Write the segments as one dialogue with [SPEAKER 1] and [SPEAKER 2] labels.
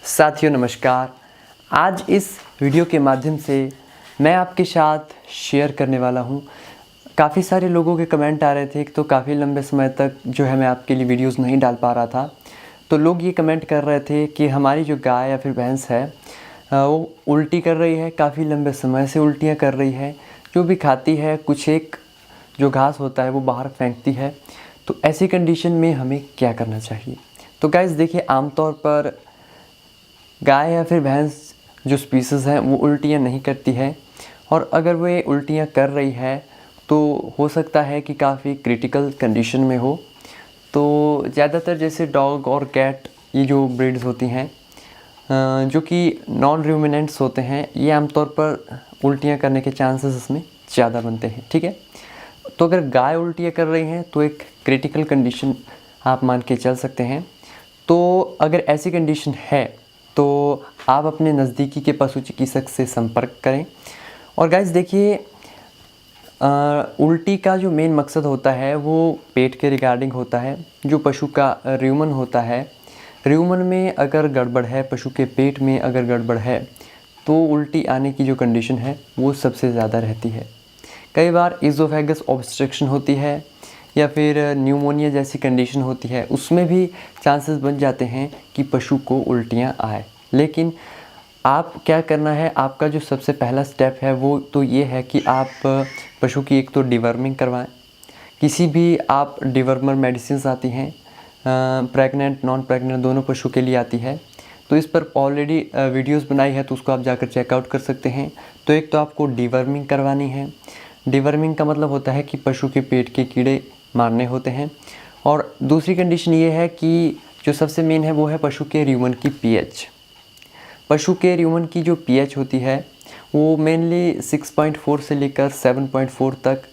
[SPEAKER 1] साथियों नमस्कार। आज इस वीडियो के माध्यम से मैं आपके साथ शेयर करने वाला हूं। काफ़ी सारे लोगों के कमेंट आ रहे थे तो काफ़ी लंबे समय तक जो है मैं आपके लिए वीडियोस नहीं डाल पा रहा था। तो लोग ये कमेंट कर रहे थे कि हमारी जो गाय या फिर भैंस है वो उल्टी कर रही है, काफ़ी लंबे समय से उल्टियाँ कर रही है। जो भी खाती है कुछ एक जो घास होता है वो बाहर फेंकती है। तो ऐसी कंडीशन में हमें क्या करना चाहिए? तो गाइस देखिए, आमतौर पर गाय या फिर भैंस जो स्पीसीज़ हैं वो उल्टियाँ नहीं करती है, और अगर वो उल्टियाँ कर रही है तो हो सकता है कि काफ़ी क्रिटिकल कंडीशन में हो। तो ज़्यादातर जैसे डॉग और कैट ये जो ब्रीड्स होती हैं जो कि नॉन रूमिनेंट्स होते हैं, ये आमतौर पर उल्टियाँ करने के चांसेस इसमें ज़्यादा बनते हैं। ठीक है, तो अगर गाय उल्टियाँ कर रही हैं तो एक क्रिटिकल कंडीशन आप मान के चल सकते हैं। तो अगर ऐसी कंडीशन है तो आप अपने नज़दीकी के पशु चिकित्सक से संपर्क करें। और गाइस देखिए, उल्टी का जो मेन मकसद होता है वो पेट के रिगार्डिंग होता है। जो पशु का र्यूमन होता है, र्यूमन में अगर गड़बड़ है, पशु के पेट में अगर गड़बड़ है तो उल्टी आने की जो कंडीशन है वो सबसे ज़्यादा रहती है। कई बार इज़ोफेगस ऑब्स्ट्रक्शन होती है या फिर न्यूमोनिया जैसी कंडीशन होती है, उसमें भी चांसेस बन जाते हैं कि पशु को उल्टियाँ आए। लेकिन आप क्या करना है, आपका जो सबसे पहला स्टेप है वो तो ये है कि आप पशु की एक तो डिवर्मिंग करवाएं। किसी भी आप डिवर्मर मेडिसिन्स आती हैं, प्रेग्नेंट नॉन प्रेग्नेंट दोनों पशु के लिए आती है। तो इस पर ऑलरेडी वीडियोस बनाई है, तो उसको आप जाकर चेकआउट कर सकते हैं। तो एक तो आपको डिवर्मिंग करवानी है। डिवर्मिंग का मतलब होता है कि पशु के पेट के कीड़े मारने होते हैं। और दूसरी कंडीशन ये है कि जो सबसे मेन है वो है पशु के र्यूमन की पीएच। पशु के र्यूमन की जो पीएच होती है वो मेनली 6.4 से लेकर 7.4 तक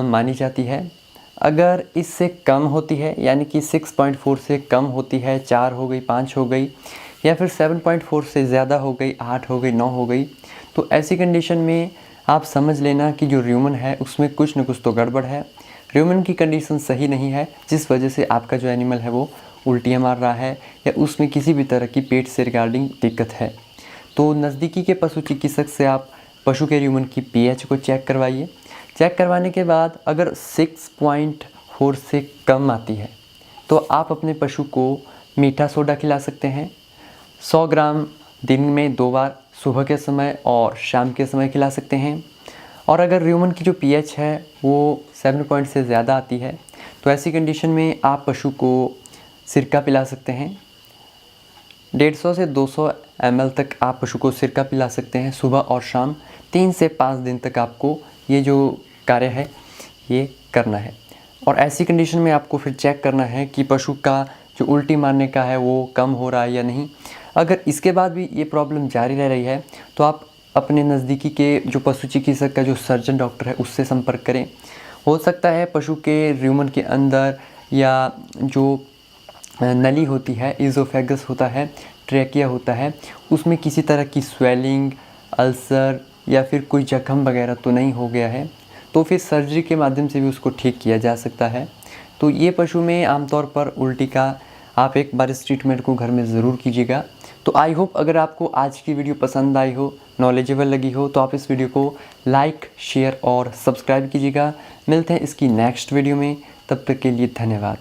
[SPEAKER 1] मानी जाती है। अगर इससे कम होती है, यानी कि 6.4 से कम होती है, 4 हो गई, 5 हो गई, या फिर 7.4 से ज़्यादा हो गई, 8 हो गई, 9 हो गई, तो ऐसी कंडीशन में आप समझ लेना कि जो र्यूमन है उसमें कुछ न कुछ तो गड़बड़ है। र्यूमन की कंडीशन सही नहीं है, जिस वजह से आपका जो एनिमल है वो उल्टियाँ मार रहा है या उसमें किसी भी तरह की पेट से रिगार्डिंग दिक्कत है। तो नज़दीकी के पशु चिकित्सक से आप पशु के र्यूमन की पीएच को चेक करवाइए। चेक करवाने के बाद अगर 6.4 से कम आती है तो आप अपने पशु को मीठा सोडा खिला सकते हैं। 100 ग्राम दिन में 2 बार, सुबह के समय और शाम के समय खिला सकते हैं। और अगर र्यूमन की जो पीएच है वो 7 पॉइंट से ज़्यादा आती है तो ऐसी कंडीशन में आप पशु को सिरका पिला सकते हैं। 150 से 200 ml तक आप पशु को सिरका पिला सकते हैं सुबह और शाम। 3 से 5 दिन तक आपको ये जो कार्य है ये करना है। और ऐसी कंडीशन में आपको फिर चेक करना है कि पशु का जो उल्टी मारने का है वो कम हो रहा है या नहीं। अगर इसके बाद भी ये प्रॉब्लम जारी रह रही है तो आप अपने नज़दीकी के जो पशु चिकित्सक का जो सर्जन डॉक्टर है उससे संपर्क करें। हो सकता है पशु के र्यूमन के अंदर या जो नली होती है, इज़ोफेगस होता है, ट्रैकिया होता है, उसमें किसी तरह की स्वेलिंग, अल्सर या फिर कोई जख्म वगैरह तो नहीं हो गया है, तो फिर सर्जरी के माध्यम से भी उसको ठीक किया जा सकता है। तो ये पशु में आमतौर पर उल्टी का आप एक बार इस ट्रीटमेंट को घर में ज़रूर कीजिएगा। तो आई होप अगर आपको आज की वीडियो पसंद आई हो, नॉलेजेबल लगी हो, तो आप इस वीडियो को लाइक, शेयर और सब्सक्राइब कीजिएगा। मिलते हैं इसकी नेक्स्ट वीडियो में, तब तक के लिए धन्यवाद।